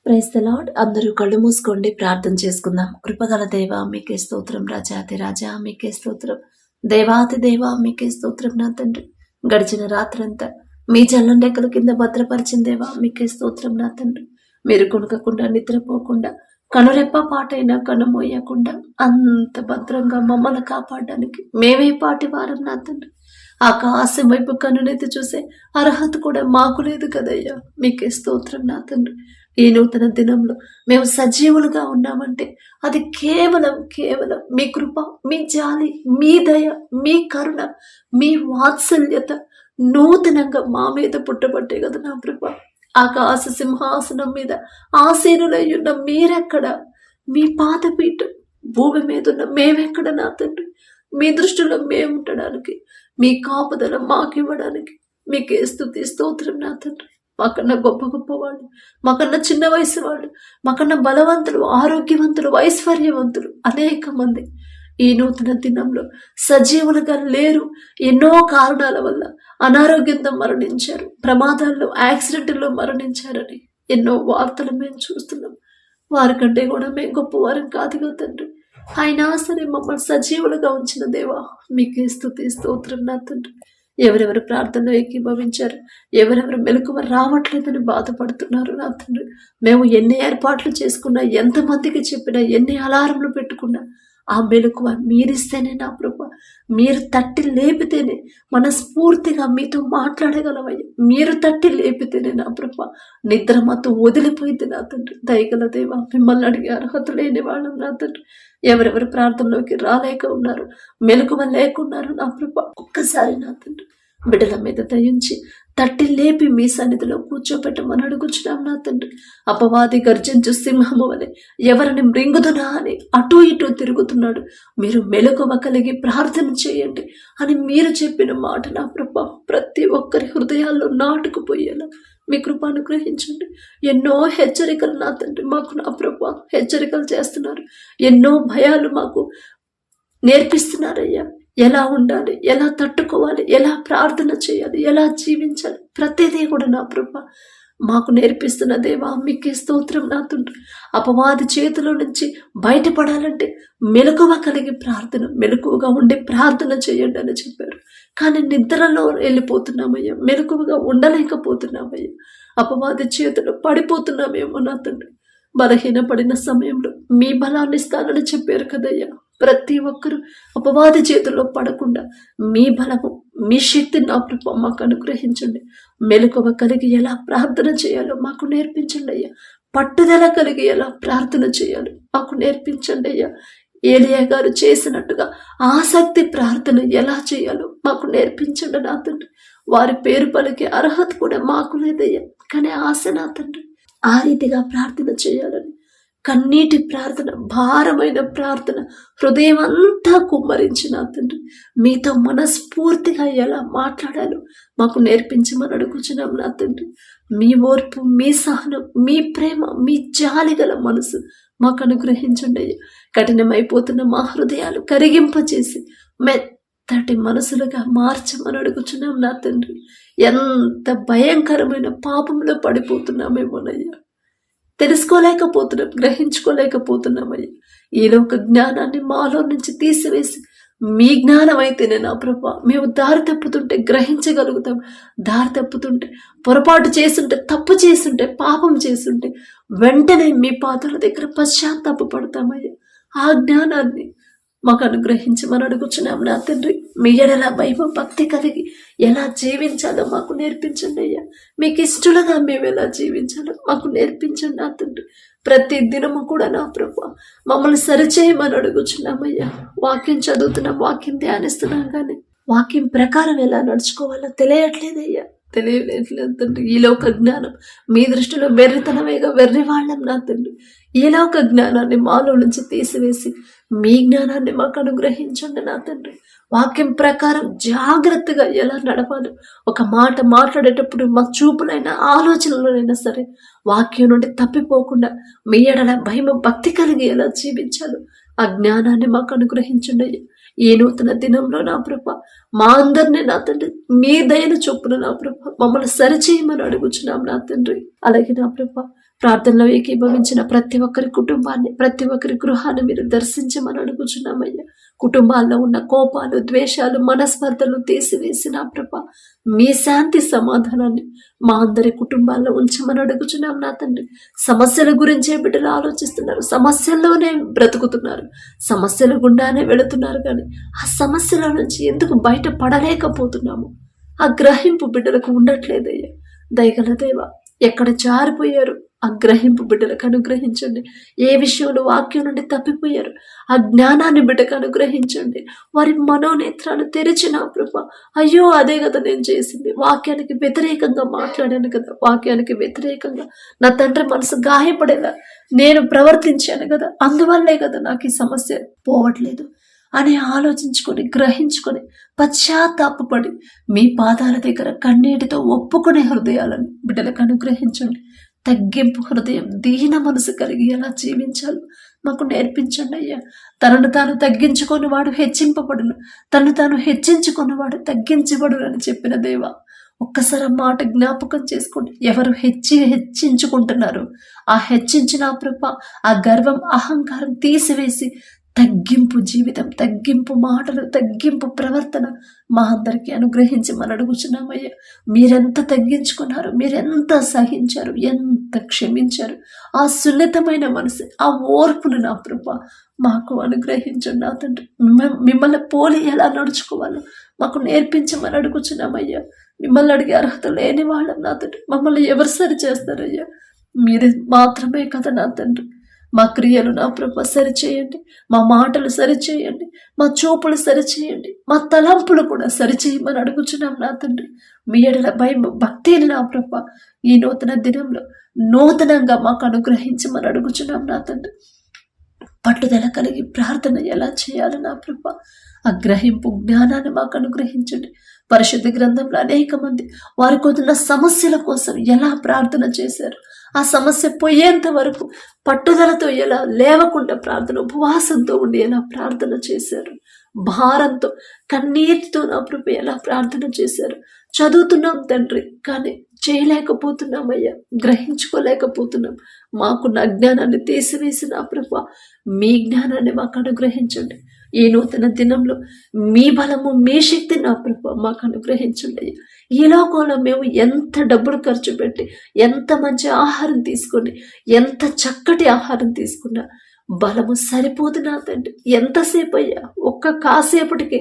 Praise the lord. అందరూ కళ్ళు మూసుకోండి, ప్రార్థన చేసుకుందాం. కృపగల దేవ మీకే స్తోత్రం, రాజాతి రాజా మీకే స్తోత్రం, దేవాతి దేవ మీకే స్తోత్రం. నా తండ్రి, గడిచిన రాత్రంతా మీ జల్లం రెక్కల కింద భద్రపరిచిన దేవా మీకే స్తోత్రం. నా తండ్రి, మీరు కొనుకకుండా నిద్రపోకుండా కనురెప్ప పాటైనా కనుమోయకుండా అంత భద్రంగా మమ్మల్ని కాపాడడానికి మేమే పాటి వారం. నా తండ్రి, ఆకాశం వైపు కన్నునెత్తి చూసే అర్హత కూడా మాకు లేదు కదయ్యా, మీకే స్తోత్రం. నా తండ్రి, ఈ నూతన దినంలో మేము సజీవులుగా ఉన్నామంటే అది కేవలం మీ కృప, మీ జాలి, మీ దయ, మీ కరుణ, మీ వాత్సల్యత నూతనంగా మా మీద పుట్టబట్టే కదా నా కృప. ఆకాశ సింహాసనం మీద ఆసీనులై ఉన్న మీరెక్కడ? మీ పాదపీఠం భూమి మీద ఉన్న మేమెక్కడ? నా తండ్రి, మీ దృష్టిలో మేము ఉండడానికి, మీ కాపుదల మాకివ్వడానికి మీకే స్తుతి స్తోత్రం. నా తండ్రి, మాకన్నా గొప్ప వాళ్ళు, మాకన్నా చిన్న వయసు వాళ్ళు, మాకన్నా బలవంతులు, ఆరోగ్యవంతులు, ఐశ్వర్యవంతులు అనేక మంది ఈ నూతన దినంలో సజీవులుగా లేరు. ఎన్నో కారణాల వల్ల అనారోగ్యంతో మరణించారు, ప్రమాదాల్లో, యాక్సిడెంట్లో మరణించారని ఎన్నో వార్తలు మేము చూస్తున్నాం. వారికంటే కూడా మేము గొప్పవారం కాదుగా తండ్రి. అయినా సరే మమ్మల్ని సజీవులుగా ఉంచిన దేవా మీకే స్తుతి స్తోత్రం. నా తండ్రి, ఎవరెవరు ప్రార్థనలో ఏకీభవించారు, ఎవరెవరు మెలకువ రావట్లేదని బాధపడుతున్నారు. నా తండ్రి, మేము ఎన్ని ఏర్పాట్లు చేసుకున్నా, ఎంతమందికి చెప్పినా, ఎన్ని అలారంలు పెట్టుకున్నా ఆ మెలకువ మీరిస్తేనే నా ప్రభు, మీరు తట్టి లేపితేనే మనస్ఫూర్తిగా మీతో మాట్లాడగలవయ్యా. మీరు తట్టి లేపితేనే నా ప్రభు నిద్ర మాతో వదిలిపోయింది. నా తండ్రి, దయగల దేవా మిమ్మల్ని అడిగే అర్హత లేని వాళ్ళం. నా తండ్రి, ఎవరెవరు ప్రార్థనలోకి రాలేక ఉన్నారు, మెలకువ లేకున్నారు నా ప్రభు, ఒక్కసారి నా తండ్రి బిడ్డల మీద దయించి తట్టి లేపి మీ సన్నిధిలో కూర్చోపెట్టమని అడుగుచున్నాం. నా తండ్రి, అపవాది గర్జించు సింహము వలె ఎవరిని మృంగుదునా అని అటు ఇటు తిరుగుతున్నాడు, మీరు మెలకువ కలిగి ప్రార్థన చేయండి అని మీరు చెప్పిన మాట నా ప్రభా ప్రతి ఒక్కరి హృదయాల్లో నాటుకుపోయేలా మీ కృప అనుగ్రహించండి. ఎన్నో హెచ్చరికలు నా తండ్రి మాకు నా ప్రభా హెచ్చరికలు చేస్తున్నారు, ఎన్నో భయాలు మాకు నేర్పిస్తున్నారయ్యా. ఎలా ఉండాలి, ఎలా తట్టుకోవాలి, ఎలా ప్రార్థన చేయాలి, ఎలా జీవించాలి, ప్రతిదీ కూడా నా ప్రభా మాకు నేర్పిస్తున్న దేవా మీకే స్తోత్రం. నా తండ్రి, అపవాది చేతిలో నుంచి బయటపడాలంటే మెలకువ కలిగి ప్రార్థన, మెలకువగా ఉండి ప్రార్థన చేయండి అని చెప్పారు. కానీ నిద్రలో వెళ్ళిపోతున్నామయ్యా, మెలకువగా ఉండలేకపోతున్నామయ్యా, అపవాది చేతిలో పడిపోతున్నామేమో. నా తండ్రి, బలహీనపడిన సమయంలో మీ బలాన్ని ఇస్తానని చెప్పారు కదయ్యా. ప్రతి ఒక్కరూ అపవాది చేతుల్లో పడకుండా మీ బలము, మీ శక్తిని నా ప్రభు మాకు అనుగ్రహించండి. మెలకువ కలిగి ఎలా ప్రార్థన చేయాలో మాకు నేర్పించండి అయ్యా. పట్టుదల కలిగి ఎలా ప్రార్థన చేయాలో మాకు నేర్పించండి అయ్యా. ఏలియా గారు చేసినట్టుగా ఆసక్తి ప్రార్థన ఎలా చేయాలో మాకు నేర్పించండి నా తండ్రి. వారి పేరు పలికే అర్హత కూడా మాకు లేదయ్యా, కానీ ఆశ నా తండ్రి ఆ రీతిగా ప్రార్థన చేయాలని, కన్నీటి ప్రార్థన, భారమైన ప్రార్థన, హృదయం అంతా కుమ్మరించిన తండ్రి మీతో మనస్ఫూర్తిగా ఎలా మాట్లాడాలో మాకు నేర్పించమని అడుగుచున్నాం. నా తండ్రి, మీ ఓర్పు, మీ సహనం, మీ ప్రేమ, మీ జాలి గల మనసు మాకు అనుగ్రహించండి అయ్యా. కఠినమైపోతున్న మా హృదయాలు కరిగింపచేసి మెత్తటి మనసులుగా మార్చమని అడుగుచున్నాం. నా తండ్రి, ఎంత భయంకరమైన పాపంలో పడిపోతున్నామేమోనయ్యా, తెలుసుకోలేకపోతున్నాం, గ్రహించుకోలేకపోతున్నామయ్యా. ఈలోక జ్ఞానాన్ని మాలో నుంచి తీసివేసి మీ జ్ఞానం అయితేనే నా ప్రభా మేము దారి తప్పుతుంటే గ్రహించగలుగుతాం. దారి తప్పుతుంటే, పొరపాటు చేస్తుంటే, తప్పు చేస్తుంటే, పాపం చేస్తుంటే వెంటనే మీ పాదాల దగ్గర పశ్చాత్తాప పడతామయ్యా. ఆ జ్ఞానాన్ని మాకు అనుగ్రహించమని అడుగుచున్నాం. నా తండ్రి, మీ ఎడల భయం భక్తి కలిగి ఎలా జీవించాలో మాకు నేర్పించండి అయ్యా. మీకు ఇష్టలుగా మేము ఎలా జీవించాలో మాకు నేర్పించండి నా తండ్రి. ప్రతి దినము కూడా నా ప్రభు మమ్మల్ని సరిచేయమని అడుగుచున్నామయ్యా. వాక్యం చదువుతున్నాం, వాక్యం ధ్యానిస్తున్నాం, కానీ వాక్యం ప్రకారం ఎలా నడుచుకోవాలో తెలియట్లేదయ్యా, తెలియలేదు తండ్రి. ఈలోక జ్ఞానం మీ దృష్టిలో వెర్రితనమేగా, వెర్రి వాళ్ళం నా తండ్రి. ఈలోక జ్ఞానాన్ని మాలో నుంచి తీసివేసి మీ జ్ఞానాన్ని మాకు అనుగ్రహించండి నా తండ్రి. వాక్యం ప్రకారం జాగ్రత్తగా ఎలా నడపాలి, ఒక మాట మాట్లాడేటప్పుడు మా చూపులైనా ఆలోచనలోనైనా సరే వాక్యం నుండి తప్పిపోకుండా మీ ఎడల భయం భక్తి కలిగి ఎలా జీవించాలో ఆ జ్ఞానాన్ని మాకు అనుగ్రహించండి. ఈ నూతన దినంలో నా ప్రభ మా అందరినీ నా తండ్రి మీ దయను చొప్పున నా ప్రభ మమ్మల్ని సరిచేయమని అడుగుచున్నాం నా తండ్రి. అలాగే నా ప్రభ ప్రార్థనలో ఏకీభవించిన ప్రతి ఒక్కరి కుటుంబాన్ని, ప్రతి ఒక్కరి గృహాన్ని మీరు దర్శించమని అడుగుచున్నామయ్యా. కుటుంబాల్లో ఉన్న కోపాలు, ద్వేషాలు, మనస్పర్ధలు తీసివేసి నా ప్రభ మీ శాంతి సమాధానాన్ని మా అందరి కుటుంబాల్లో ఉంచమని అడుగుచున్నాం నా తండ్రి. సమస్యల గురించే బిడ్డలు ఆలోచిస్తున్నారు, సమస్యల్లోనే బ్రతుకుతున్నారు, సమస్యల గుండానే వెళుతున్నారు, కానీ ఆ సమస్యల నుంచి ఎందుకు బయట పడలేకపోతున్నాము? ఆ గ్రహింపు బిడ్డలకు ఉండట్లేదయ్యా. దయగల దేవ, ఎక్కడ జారిపోయారు ఆ గ్రహింపు బిడ్డలకు అనుగ్రహించండి. ఏ విషయంలో వాక్యం నుండి తప్పిపోయారు ఆ జ్ఞానాన్ని బిడ్డకు అనుగ్రహించండి. వారి మనోనేత్రాలు తెరిచిన ప్రభ, అయ్యో అదే కదా నేను చేసింది, వాక్యానికి వ్యతిరేకంగా మాట్లాడాను కదా, వాక్యానికి వ్యతిరేకంగా నా తండ్రి మనసు గాయపడేలా నేను ప్రవర్తించాను కదా, అందువల్లే కదా నాకు ఈ సమస్య పోవట్లేదు అని ఆలోచించుకొని, గ్రహించుకొని, పశ్చాత్తాపడి మీ పాదాల దగ్గర కన్నీటితో ఒప్పుకునే హృదయాలను బిడ్డలకు అనుగ్రహించండి. తగ్గింపు హృదయం, దీన మనసు కలిగి ఎలా జీవించాలో మాకు నేర్పించండి అయ్యా. తనను తాను తగ్గించుకొని వాడు హెచ్చింపబడును, తను తాను హెచ్చించుకున్న వాడు తగ్గించబడును అని చెప్పిన దేవా, ఒక్కసారి ఆ మాట జ్ఞాపకం చేసుకోండి. ఎవరు హెచ్చించుకుంటున్నారు, ఆ హెచ్చించిన ప్రభ, ఆ గర్వం, అహంకారం తీసివేసి తగ్గింపు జీవితం, తగ్గింపు మాటలు, తగ్గింపు ప్రవర్తన మా అందరికీ అనుగ్రహించి మనం అడుగుచున్నామయ్యా. మీరెంత తగ్గించుకున్నారు, మీరెంత సహించారు, ఎంత క్షమించారు, ఆ సున్నితమైన మనసు, ఆ ఓర్పును నా ప్రభ మాకు అనుగ్రహించండి నా తండ్రి. మిమ్మల్ని పోలి ఎలా నడుచుకోవాలో మాకు నేర్పించమని అడుగుచున్నామయ్యా. మిమ్మల్ని అడిగే అర్హత లేని వాళ్ళం నా తండ్రి. మమ్మల్ని ఎవరు సరి చేస్తారయ్యా? మీరు మాత్రమే కదా నా తండ్రి. మా క్రియలు నా ప్రభ సరిచేయండి, మా మాటలు సరిచేయండి, మా చూపులు సరిచేయండి, మా తలంపులు కూడా సరిచేయమని అడుగుచున్నాం నా తండ్రి. మీ ఎడల భయం, భక్తిని నా ప్రభ ఈ నూతన దినంలో నూతనంగా మాకు అనుగ్రహించమని అడుగుచున్నాం నా తండ్రి. పట్టుదల కలిగి ప్రార్థన ఎలా చేయాలి నా ప్రభ, ఆ గ్రహింపు జ్ఞానాన్ని మాకు అనుగ్రహించండి. పరిశుద్ధ గ్రంథంలో అనేక మంది వారికి ఉన్న సమస్యల కోసం ఎలా ప్రార్థన చేశారు, ఆ సమస్య పోయేంత వరకు పట్టుదలతో ఎలా లేవకుండా ప్రార్థన, ఉపవాసంతో ఉండి ఎలా ప్రార్థన చేశారు, భారంతో, కన్నీటితో నా ప్రభు ఎలా ప్రార్థన చేశారు. చదువుతున్నాం తండ్రి, కానీ చేయలేకపోతున్నామయ్యా, గ్రహించుకోలేకపోతున్నాం. మాకున్న అజ్ఞానాన్ని తీసివేసి నా ప్రభు మీ జ్ఞానాన్ని మాకు అనుగ్రహించండి. ఈ నూతన దినంలో మీ బలము, మీ శక్తి నా ప్రభు మాకు అనుగ్రహించండి. ఈ లోకంలో మేము ఎంత డబ్బులు ఖర్చు పెట్టి, ఎంత మంచి ఆహారం తీసుకొని, ఎంత చక్కటి ఆహారం తీసుకున్నా బలము సరిపోదు నా తండ్రి. ఎంతసేపు అయ్యా, ఒక్క కాసేపటికి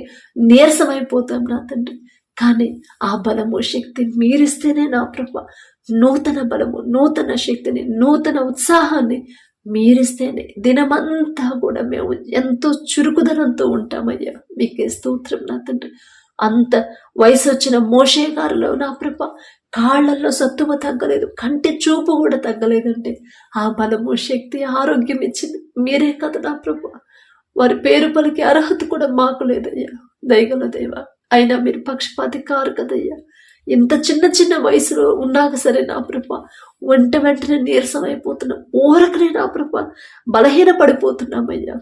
నీరసమైపోతాం నా తండ్రి. కానీ ఆ బలము, శక్తి మీరిస్తేనే నా ప్రభు నూతన బలము, నూతన శక్తిని, నూతన ఉత్సాహాన్ని మీరిస్తేనే దినమంతా కూడా మేము ఎంతో చురుకుదనంతో ఉంటామయ్యా. మీకే స్తోత్రం నా తండ్రి. అంత వయసు వచ్చిన మోషే గారిలో నా ప్రభ కాళ్లలో సత్తువ తగ్గలేదు, కంటి చూపు కూడా తగ్గలేదంటే ఆ బలము, శక్తి, ఆరోగ్యం ఇచ్చింది మీరే కదా నా ప్రభ. వారి పేరు పలికి అర్హత కూడా మాకు లేదయ్యా. దయగల దేవ, అయినా మీరు పక్షపాతి కారు కదయ్యా. ఇంత చిన్న చిన్న వయసులో ఉన్నాక సరే నా ప్రభ వెంటనే నీరసం అయిపోతున్నాం, ఊరకనే నా ప్రభ బలహీన పడిపోతున్నామయ్యా.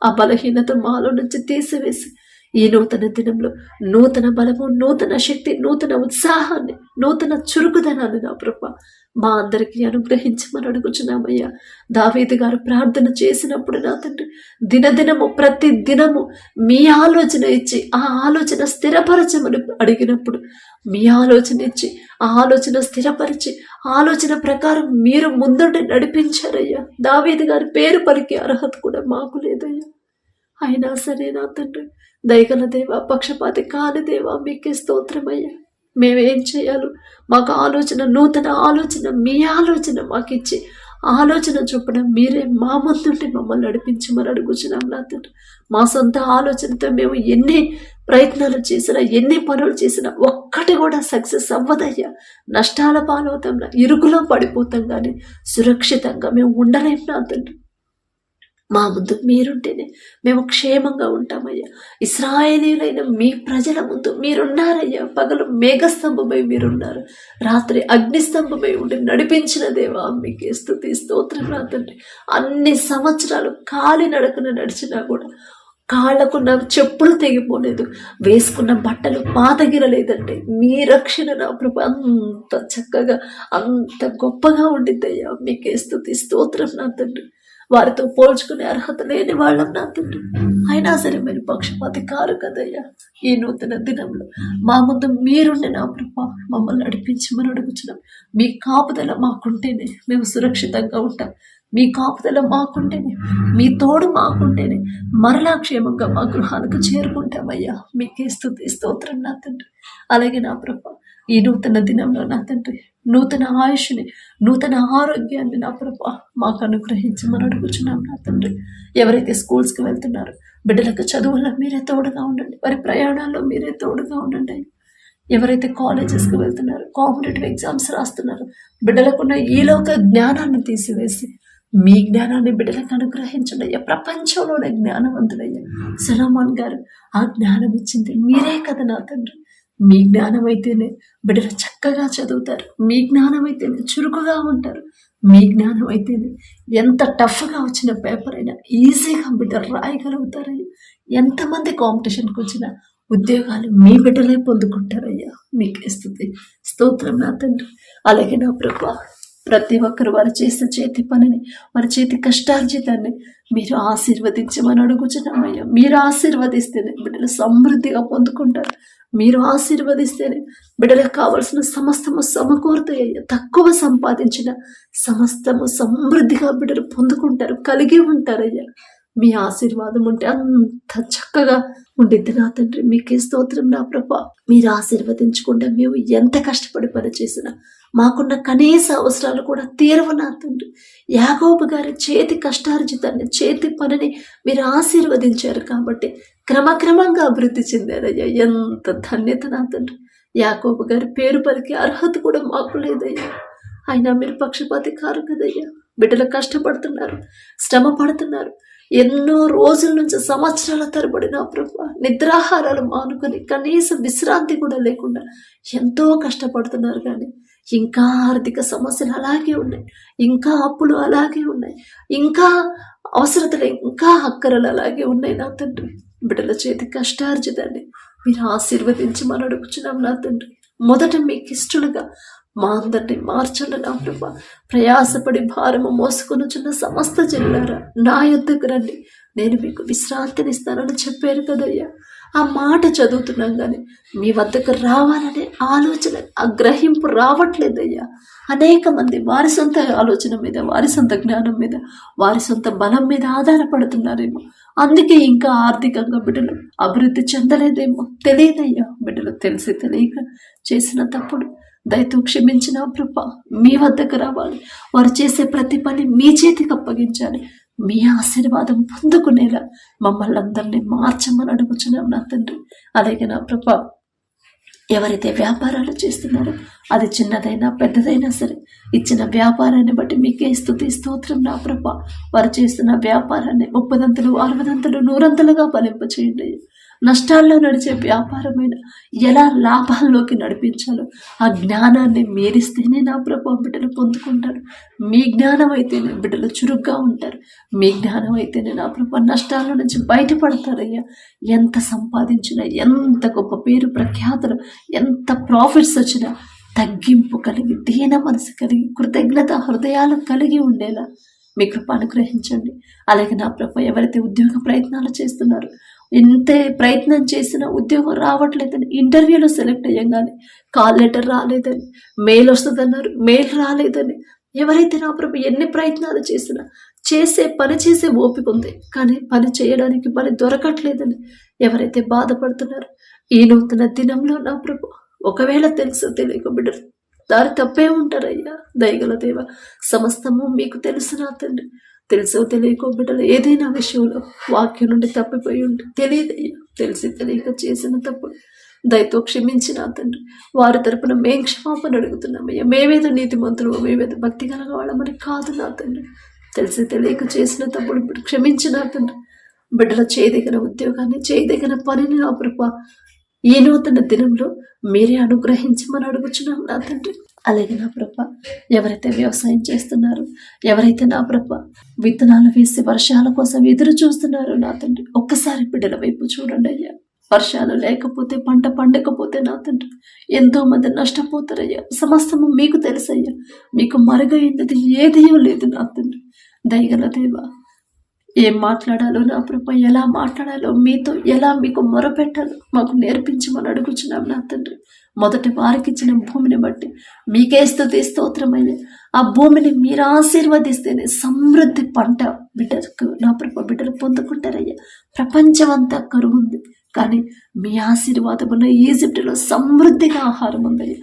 ఆ బలహీనత మాలో నుంచి తీసివేసి ఈ నూతన దినంలో నూతన బలము, నూతన శక్తి, నూతన ఉత్సాహాన్ని, నూతన చురుకుదనాన్ని నా ప్రభ మా అందరికీ అనుగ్రహించమని అడుగుచున్నామయ్యా. దావీదు గారు ప్రార్థన చేసినప్పుడు నా తండ్రి దినదినము, ప్రతి దినము మీ ఆలోచన ఇచ్చి ఆ ఆలోచన స్థిరపరచమని అడిగినప్పుడు మీ ఆలోచన ఇచ్చి ఆ ఆలోచన స్థిరపరిచి ఆలోచన ప్రకారం మీరు ముందుండి నడిపించారయ్యా. దావీదు గారి పేరు పలికే అర్హత కూడా మాకు లేదయ్యా. అయినా సరే నా తండ్రి, దయగల దేవ, పక్షపాతి కాని దేవా, మీకే స్తోత్రమయ్యా. మేమేం చేయాలో మాకు ఆలోచన, నూతన ఆలోచన, మీ ఆలోచన మాకు ఇచ్చి ఆలోచన చొప్పున మీరే మా ముందుండి మమ్మల్ని నడిపించమని అడుగుచున్నాం నా తండ్రి. మా సొంత ఆలోచనతో మేము ఎన్ని ప్రయత్నాలు చేసినా, ఎన్ని పనులు చేసినా ఒక్కటి కూడా సక్సెస్ అవ్వదయ్యా. నష్టాల పాలవుతాం, ఇరుకులో పడిపోతాం, కానీ సురక్షితంగా మేము ఉండలేం నా తండ్రి. మా ముందు మీరుంటేనే మేము క్షేమంగా ఉంటామయ్యా. ఇశ్రాయేలీయులైన మీ ప్రజల ముందు మీరున్నారయ్యా. పగలు మేఘస్తంభమై మీరున్నారు, రాత్రి అగ్నిస్తంభమై ఉండి నడిపించిన దేవా, మీకే స్తుతి స్తోత్రం నా తండ్రి. అన్ని సంవత్సరాలు కాలి నడకన నడిచినా కూడా కాళ్ళకున్న చెప్పులు తెగిపోలేదు, వేసుకున్న బట్టలు పాతగిరలేదండి. మీ రక్షణ నా ప్రభు అంత చక్కగా అంత గొప్పగా ఉండిద్దయ్యా. మీకే స్తుతి స్తోత్రం నా తండ్రి. వారితో పోల్చుకునే అర్హత లేని వాళ్ళం నా తండ్రి, అయినా సరే మీరు పక్షపాతి కారు కదయ్యా. ఈ నూతన దినంలో మా ముందు మీరుండి నా ప్రభు మమ్మల్ని నడిపించమని అడుగుచున్నాం. మీ కాపుదల మాకుంటేనే మేము సురక్షితంగా ఉంటాం. మీ కాపుదల మాకుంటేనే, మీ తోడు మాకుంటేనే మరలా క్షేమంగా మా గృహానికి చేరుకుంటామయ్యా. మీకే స్తుతి స్తోత్రం నా తండ్రి. అలాగే నా ప్రభు ఈ నూతన దినంలో నా తండ్రి నూతన ఆయుష్ని, నూతన ఆరోగ్యాన్ని నా ప్రభు మాకు అనుగ్రహించమని అడుగుచున్నాం నా తండ్రి. ఎవరైతే స్కూల్స్కి వెళ్తున్నారో బిడ్డలకు చదువుల్లో మీరే తోడుగా ఉండండి, వారి ప్రయాణాల్లో మీరే తోడుగా ఉండండి. ఎవరైతే కాలేజెస్కి వెళ్తున్నారో, కాంపిటేటివ్ ఎగ్జామ్స్ రాస్తున్నారో బిడ్డలకున్న ఈలోక జ్ఞానాన్ని తీసివేసి మీ జ్ఞానాన్ని బిడ్డలకు అనుగ్రహించండి అయ్యా. ప్రపంచంలోనే జ్ఞానవంతుడయ్యా సొలొమోన్ గారు ఆ జ్ఞానం ఇచ్చింది మీరే కదా నా తండ్రి. మీ జ్ఞానం అయితేనే బిడ్డలు చక్కగా చదువుతారు, మీ జ్ఞానం అయితేనే చురుకుగా ఉంటారు, మీ జ్ఞానం అయితేనే ఎంత టఫ్గా వచ్చిన పేపర్ అయినా ఈజీగా బిడ్డలు రాయగలుగుతారయ్యా. ఎంతమంది కాంపిటీషన్కి వచ్చినా ఉద్యోగాలు మీ బిడ్డలే పొందుకుంటారయ్యా. మీకే స్తుతి స్తోత్రం నా తండ్రి. అలాగే నా ప్రభు ప్రతి ఒక్కరు వారు చేసిన చేతి పనిని, వారి చేతి కష్టార్జితాన్ని మీరు ఆశీర్వదించమని అడుగుచున్నామయ్యా. మీరు ఆశీర్వదిస్తేనే బిడ్డలు సమృద్ధిగా పొందుకుంటారు. మీరు ఆశీర్వదిస్తేనే బిడ్డలకు కావలసిన సమస్తము సమకూరుతాయ్యా. తక్కువ సంపాదించిన సమస్తము సమృద్ధిగా బిడ్డలు పొందుకుంటారు, కలిగి ఉంటారయ్యా. మీ ఆశీర్వాదం ఉంటే అంత చక్కగా ఉండిద్ది నా తండ్రి. మీకే స్తోత్రం నా ప్రభా. మీరు ఆశీర్వదించుకుంటే మేము ఎంత కష్టపడి పని చేసినా మాకున్న కనీస అవసరాలు కూడా తీరవు నా తండ్రి. యాకోబు గారి చేతి కష్టార్జితాన్ని, చేతి పనిని మీరు ఆశీర్వదించారు కాబట్టి క్రమక్రమంగా అభివృద్ధి చెందారయ్యా. ఎంత ధన్యత నా తండ్రి. యాకోబు గారి పేరు పలికే అర్హత కూడా మాకు లేదయ్యా. అయినా మీరు పక్షపాతి కారు కదయ్యా. బిడ్డలు కష్టపడుతున్నారు, శ్రమ పడుతున్నారు, ఎన్నో రోజుల నుంచి సంవత్సరాల తరబడి నా ప్రభు నిద్రాహారాలు మానుకొని కనీస విశ్రాంతి కూడా లేకుండా ఎంతో కష్టపడుతున్నారు. కానీ ఇంకా ఆర్థిక సమస్యలు అలాగే ఉన్నాయి, ఇంకా అప్పులు అలాగే ఉన్నాయి, ఇంకా అవసరతలు, ఇంకా అక్కరలు అలాగే ఉన్నాయి నా తండ్రి. బిడ్డల చేతి కష్టార్జితాన్ని మీరు ఆశీర్వదించమని అడుగుచున్నాం నా తండ్రి. మొదట మీకు ఇష్టలుగా మా అందరినీ మార్చండి నా ప్రభా. ప్రయాసపడి భారము మోసుకొనుచున్న సమస్త జనులారా నా యొద్దకు రండి, నేను మీకు విశ్రాంతినిస్తానని చెప్పారు కదయ్యా. ఆ మాట చదువుతున్నాం కానీ మీ వద్దకు రావాలనే ఆలోచన, ఆ గ్రహింపు రావట్లేదయ్యా. అనేక మంది వారి సొంత ఆలోచన మీద, వారి సొంత జ్ఞానం మీద, వారి సొంత బలం మీద ఆధారపడుతున్నారేమో. అందుకే ఇంకా ఆర్థికంగా బిడ్డలు అభివృద్ధి చెందలేదేమో. తెలియదయ్యా. బిడ్డలు తెలిసి తెలియక చేసిన తప్పుడు దయతో క్షమించిన ప్రభా, మీ వద్దకు రావాలి. వారు చేసే ప్రతి పని మీ చేతికి అప్పగించాలి. మీ ఆశీర్వాదం పొందుకునేలా మమ్మల్ని అందరినీ మార్చమని అడుగుచున్నాం నా తండ్రి. అలాగే నా ప్రభా, ఎవరైతే వ్యాపారాలు చేస్తున్నారో అది చిన్నదైనా పెద్దదైనా సరే ఇచ్చిన వ్యాపారాన్ని బట్టి మీకే స్తుతి స్తోత్రం నా ప్రభా. వారు చేస్తున్న వ్యాపారాన్ని 30 60 100 ఫలింప చేయండి. నష్టాల్లో నడిచే వ్యాపారమైన ఎలా లాభాల్లోకి నడిపించాలో ఆ జ్ఞానాన్ని మీరిస్తేనే నా ప్రభు బిడ్డలు పొందుకుంటారు. మీ జ్ఞానం అయితేనే బిడ్డలు చురుగ్గా ఉంటారు. మీ జ్ఞానం అయితేనే నా ప్రభు నష్టాల నుంచి బయటపడతారయ్యా. ఎంత సంపాదించినా, ఎంత గొప్ప పేరు ప్రఖ్యాతులు, ఎంత ప్రాఫిట్స్ వచ్చినా తగ్గింపు కలిగి, దీన మనసు కలిగి, కృతజ్ఞత హృదయాలు కలిగి ఉండేలా మీ కృప అనుగ్రహించండి. అలాగే నా ప్రభు, ఎవరైతే ఉద్యోగ ప్రయత్నాలు చేస్తున్నారో, ఎంత ప్రయత్నం చేసినా ఉద్యోగం రావట్లేదని, ఇంటర్వ్యూలో సెలెక్ట్ అయ్యంగానే కాల్ లెటర్ రాలేదని, మెయిల్ వస్తుందన్నారు, మెయిల్ రాలేదని, ఎవరైతే నా ప్రభు ఎన్ని ప్రయత్నాలు చేసినా పని చేసే ఓపిక ఉంది కానీ పని చేయడానికి పని దొరకట్లేదని ఎవరైతే బాధపడుతున్నారో, ఈ నూతన దినంలో నా ప్రభు ఒకవేళ తెలుసో తెలియక బిడ్డలు దారి తప్పే ఉంటారయ్యా. దయగల దేవ, సమస్తము మీకు తెలుసు నా తండ్రి. తెలుసో తెలియకో బిడ్డలు ఏదైనా విషయంలో వాక్యం నుండి తప్పిపోయి ఉంటే తెలియదయ్యా. తెలిసి తెలియక చేసిన తప్పుడు దయతో క్షమించిన తండ్రి. వారి తరపున మేం క్షమాపణ అడుగుతున్నామయ్యా. మేమేదో నీతిమంతులు, మేమేదో భక్తి కలగవాళ్ళమని కాదు నా తండ్రి. తెలిసి తెలియక చేసిన తప్పుడు ఇప్పుడు క్షమించిన తండ్రి. బిడ్డల చేయదగిన ఉద్యోగాన్ని, చేయదగిన పనిని నా ప్రభు ఈ నూతన దినంలో మీరే అనుగ్రహించమని అడుగుచున్నాం నా తండ్రి. అలాగే నా ప్రభ ఎవరైతే వ్యవసాయం చేస్తున్నారో, ఎవరైతే నా ప్రభ విత్తనాలు వేసి వర్షాల కోసం ఎదురు చూస్తున్నారో నా తండ్రి, ఒక్కసారి బిడ్డల వైపు చూడండి అయ్యా. వర్షాలు లేకపోతే, పంట పండకపోతే నా తండ్రి ఎంతో మంది నష్టపోతారయ్యా. సమస్తము మీకు తెలుసయ్యా. మీకు మరుగైనది ఏదీ లేదు నా తండ్రి. దయగల దేవా, ఏం మాట్లాడాలో నా ప్రభ, ఎలా మాట్లాడాలో, మీతో ఎలా మీకు మొరపెట్టాలో మాకు నేర్పించమని అడుగుచున్నాం నా తండ్రి. మొదటి వారికి ఇచ్చిన భూమిని బట్టి మీకే స్తుతి స్తోత్రమయ్యా. ఆ భూమిని మీరు ఆశీర్వదిస్తేనే సమృద్ధి పంట బిడ్డలకు నా ప్రభ బిడ్డలు పొందుకుంటారయ్యా. ప్రపంచం అంతా కరువు ఉంది, కానీ మీ ఆశీర్వాదం ఉన్న ఈజిప్టులో సమృద్ధిగా ఆహారం ఉందయ్యా.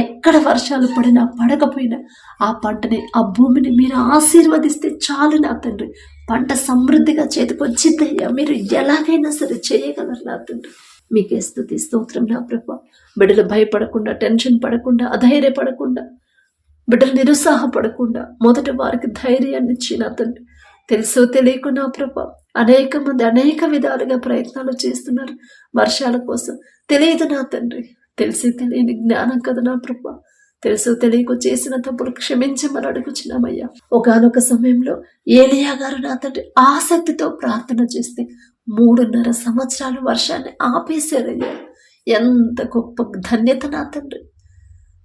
ఎక్కడ వర్షాలు పడినా పడకపోయినా ఆ పంటని, ఆ భూమిని మీరు ఆశీర్వదిస్తే చాలు నా తండ్రి. పంట సమృద్ధిగా చేతికొచ్చిందయ్యా. మీరు ఎలాగైనా సరే చేయగలరు నా తండ్రి. మీకే స్తుతి స్తోత్రం నా ప్రభ. బిడ్డలు భయపడకుండా, టెన్షన్ పడకుండా, అధైర్యపడకుండా, బిడ్డలు నిరుత్సాహపడకుండా మొదటి వారికి ధైర్యాన్ని ఇచ్చి నా తండ్రి, తెలుసో తెలియకు నా ప్రభ అనేక మంది అనేక విధాలుగా ప్రయత్నాలు చేస్తున్నారు వర్షాల కోసం. తెలియదు నా తండ్రి, తెలిసి తెలియని జ్ఞానం కదా నా ప్రభ. తెలుసు తెలియకు చేసిన తప్పులు క్షమించమని అడుగుచున్నామయ్యా. ఒకానొక సమయంలో ఏలియా గారు నా తండ్రి ఆసక్తితో ప్రార్థన చేస్తే 3.5 సంవత్సరాలు వర్షాన్ని ఆపేశారయ్యా. ఎంత గొప్ప ధన్యత నా తండ్రి.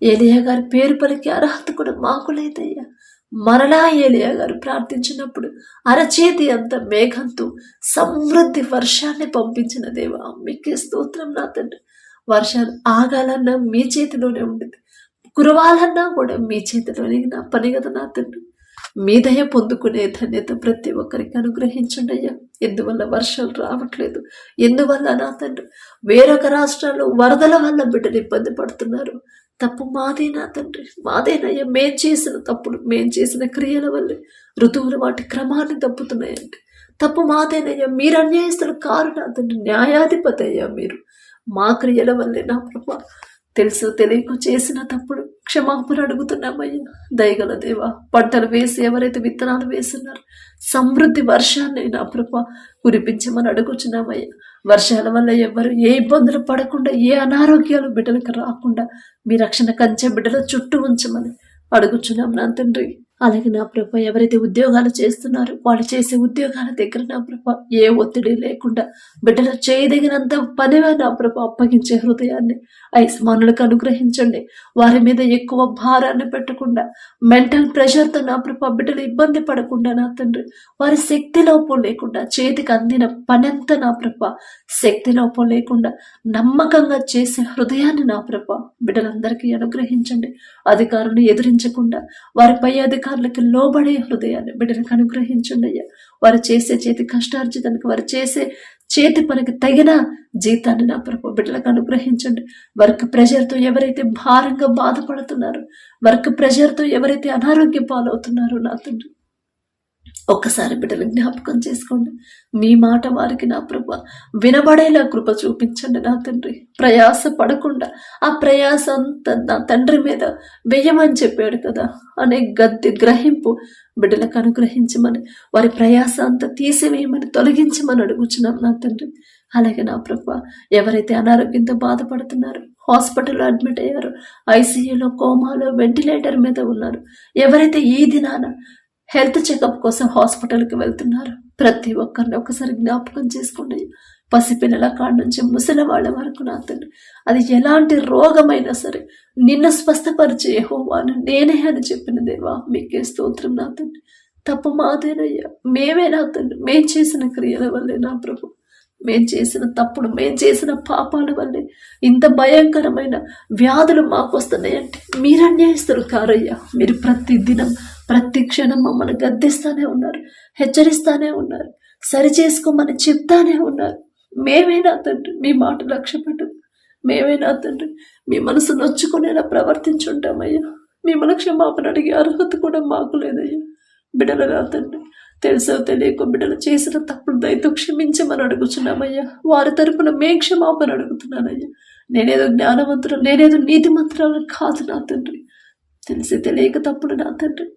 ఏలియా గారి పేరు పలికి అర్హత కూడా మాకు లేదయ్యా. మరలా ఏలియా గారు ప్రార్థించినప్పుడు అరచేతి అంత మేఘంతో సమృద్ధి వర్షాన్ని పంపించిన దేవా, మీకే స్తోత్రం నా తండ్రి. వర్షాలు ఆగాలన్నా మీ చేతిలోనే ఉండేది, కురవాలన్నా కూడా మీ చేతిలోనే నా పని కదా నా తండ్రి. మీ దయ పొందుకునే ధన్యత ప్రతి ఒక్కరికి అనుగ్రహించండి అయ్యా. ఎందువల్ల వర్షాలు రావట్లేదు, ఎందువల్ల నా తండ్రి వేరొక రాష్ట్రాల్లో వరదల వల్ల బిడ్డలు ఇబ్బంది పడుతున్నారు. తప్పు మాదే నా తండ్రి, మాదేనయ్యా. మేం చేసిన తప్పుడు, మేం చేసిన క్రియల వల్లే ఋతువులు వాటి క్రమాన్ని తప్పుతున్నాయండి. తప్పు మాదేనయ్యా. మీరు అన్యాయస్తులు కారు నా తండ్రి, న్యాయాధిపతి అయ్యా మీరు. మా క్రియల వల్లే నా ప్రభా తెలుసు తెలియకు చేసిన తప్పుడు క్షమాపణ అడుగుతున్నామయ్యా. దయగల దేవా, పంటలు వేసి ఎవరైతే విత్తనాలు వేస్తున్నారు సమృద్ధి వర్షాన్ని నా ప్రభ కురిపించమని అడుగుచున్నామయ్యా. వర్షాల వల్ల ఎవరు ఏ ఇబ్బందులు పడకుండా, ఏ అనారోగ్యాలు బిడ్డలకు రాకుండా మీ రక్షణ కంచె బిడ్డల చుట్టూ ఉంచమని అడుగుచున్నాం నా తండ్రి. అలాగే నా ప్రభ ఎవరైతే ఉద్యోగాలు చేస్తున్నారో వాళ్ళు చేసే ఉద్యోగాల దగ్గర నా ప్రభ ఏ ఒత్తిడి లేకుండా బిడ్డలు చేయదగినంత పనిగా నా ప్రభ అప్పగించే హృదయాన్ని ఐస్మానులకు అనుగ్రహించండి. వారి మీద ఎక్కువ భారాన్ని పెట్టకుండా, మెంటల్ ప్రెషర్తో నా ప్రభ బిడ్డలు ఇబ్బంది పడకుండా నా తండ్రి, వారి శక్తి లోపం లేకుండా, చేతికి అందిన పనంతా నా ప్రభ శక్తి లోపం లేకుండా నమ్మకంగా చేసే హృదయాన్ని నా ప్రభ బిడ్డలందరికీ అనుగ్రహించండి. అధికారులను ఎదిరించకుండా వారిపై అధికారులకు లోబడే హృదయాన్ని బిడ్డలకు అనుగ్రహించండి అయ్యా. వారు చేసే చేతి కష్టార్జితానికి, వారు చేసే చేతి పనికి తగిన జీతాన్ని నా ప్రభు బిడ్డలకు అనుగ్రహించండి. వర్క్ ప్రెషర్తో ఎవరైతే భారంగా బాధపడుతున్నారో, వర్క్ ప్రెషర్తో ఎవరైతే అనారోగ్య పాలవుతున్నారో నా తండ్రి, ఒక్కసారి బిడ్డలు జ్ఞాపకం చేసుకోండి. మీ మాట వారికి నా ప్రభ వినబడేలా కృప చూపించండి నా తండ్రి. ప్రయాస పడకుండా ఆ ప్రయాస అంతా నా తండ్రి మీద వెయ్యమని చెప్పాడు కదా అనే గ్రహింపు బిడ్డలకు అనుగ్రహించమని, వారి ప్రయాస అంతా తీసివేయమని, తొలగించమని అడుగుచున్నాం నా తండ్రి. అలాగే నా ప్రభ ఎవరైతే అనారోగ్యంతో బాధపడుతున్నారో, హాస్పిటల్లో అడ్మిట్ అయ్యారో, ఐసీయూలో, కోమాలో, వెంటిలేటర్ మీద ఉన్నారు, ఎవరైతే ఈ దినాన హెల్త్ చెకప్ కోసం హాస్పిటల్కి వెళ్తున్నారు, ప్రతి ఒక్కరిని ఒకసారి జ్ఞాపకం చేసుకోండి. పసిపిల్లల కాడ నుంచి ముసలి వాళ్ళ వరకు నా తండ్రి, అది ఎలాంటి రోగమైనా సరే నిన్ను స్వస్థపరిచే యెహోవాను నేనే అని చెప్పిన దేవా, మీకే స్తోత్రం నా తండ్రి. తప్పు మాదేనయ్యా, మేమే నా తండ్రి, మేం చేసిన క్రియల వల్లే నా ప్రభు, మేం చేసిన తప్పుడు, మేం చేసిన పాపాల వల్లే ఇంత భయంకరమైన వ్యాధులు మాకు వస్తున్నాయంటే మీరు అన్యాయస్తులు కారయ్యా. మీరు ప్రతి దినం ప్రతి క్షణం మమ్మల్ని గద్దిస్తానే ఉన్నారు, హెచ్చరిస్తానే ఉన్నారు, సరి చేసుకోమని చెప్తానే ఉన్నారు. మేమే నా తండ్రి మీ మాట లక్ష్య పెట్టదు, మేమే నా తండ్రి మీ మనసు నొచ్చుకునేలా ప్రవర్తించుంటామయ్యా. మిమ్మల్ని క్షమాపణ అడిగే అర్హత కూడా మాకు లేదయ్యా. బిడ్డలు నా తండ్రి తెలుసో తెలియక బిడ్డలు చేసిన తప్పుడు దయతో క్షమించమని అడుగుచున్నామయ్యా. వారి తరపున మేం క్షమాపణ అడుగుతున్నానయ్యా. నేనేదో జ్ఞానవంతులు, నేనేదో నీతిమంతురాలు కాదు నా తండ్రి. తెలిసి తెలియక తప్పుడు నా తండ్రి.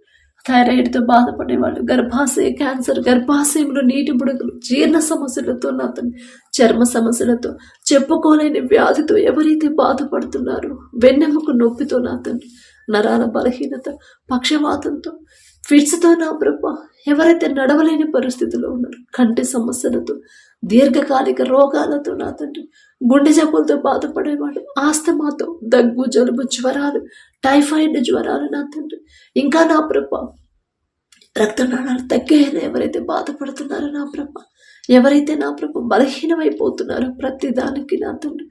థైరాయిడ్తో బాధపడేవాళ్ళు, గర్భాశయ క్యాన్సర్, గర్భాశయంలో నీటి బుడగలు, జీర్ణ సమస్యలతో నా తండ్రి, చర్మ సమస్యలతో, చెప్పుకోలేని వ్యాధితో ఎవరైతే బాధపడుతున్నారో, వెన్నెముక నొప్పితో నా తండ్రి, నరాల బలహీనత, పక్షవాతంతో, ఫిట్స్తో నా ప్రభా ఎవరైతే నడవలేని పరిస్థితిలో ఉన్నారు, కంటి సమస్యలతో, దీర్ఘకాలిక రోగాలతో నా తండ్రి, గుండె జబ్బులతో బాధపడేవాడు, ఆస్తమాతో, దగ్గు, జలుబు, జ్వరాలు, టైఫాయిడ్ జ్వరాలు నా తండ్రి, ఇంకా నా ప్రభా రక్తనాళాలు తగ్గేలా ఎవరైతే బాధపడుతున్నారో నా ప్రభ, ఎవరైతే నా ప్రభ బలహీనమైపోతున్నారో ప్రతి దానికి నా తండ్రి,